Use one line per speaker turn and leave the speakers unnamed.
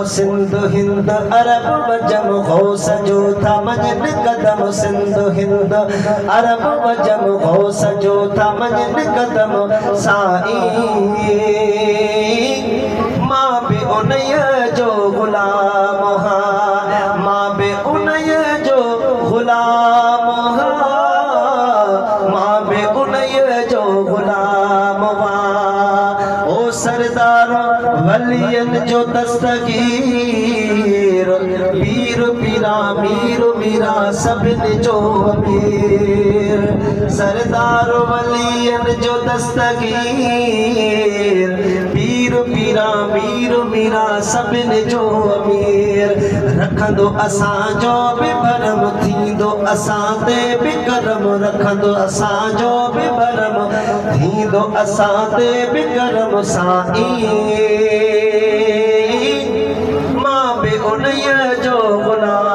सिंध हिंद अरब वजम गौस जो था मजन कदम सिंध हिंद अरब वजम गौस जो था मजन कदम साई मां बे उनय जो गुलाम हा मां बे उनय जो गुलाम हा मां बे उनय जो गुलाम हा ओ सरदार वलियन जो दस्तगीर पीर पीरा मीर मीरा सभिन जो अमीर सरदार वलियन जो दस्तगीर पीर पीरा मीर मीरा सभिन जो अमीर रखंदो असांजो बि भरम थींदो असां ते बि करम रखंदो असांजो बि भरम थींदो असां ते बि करम साईं मां बि उनय जो गुलाम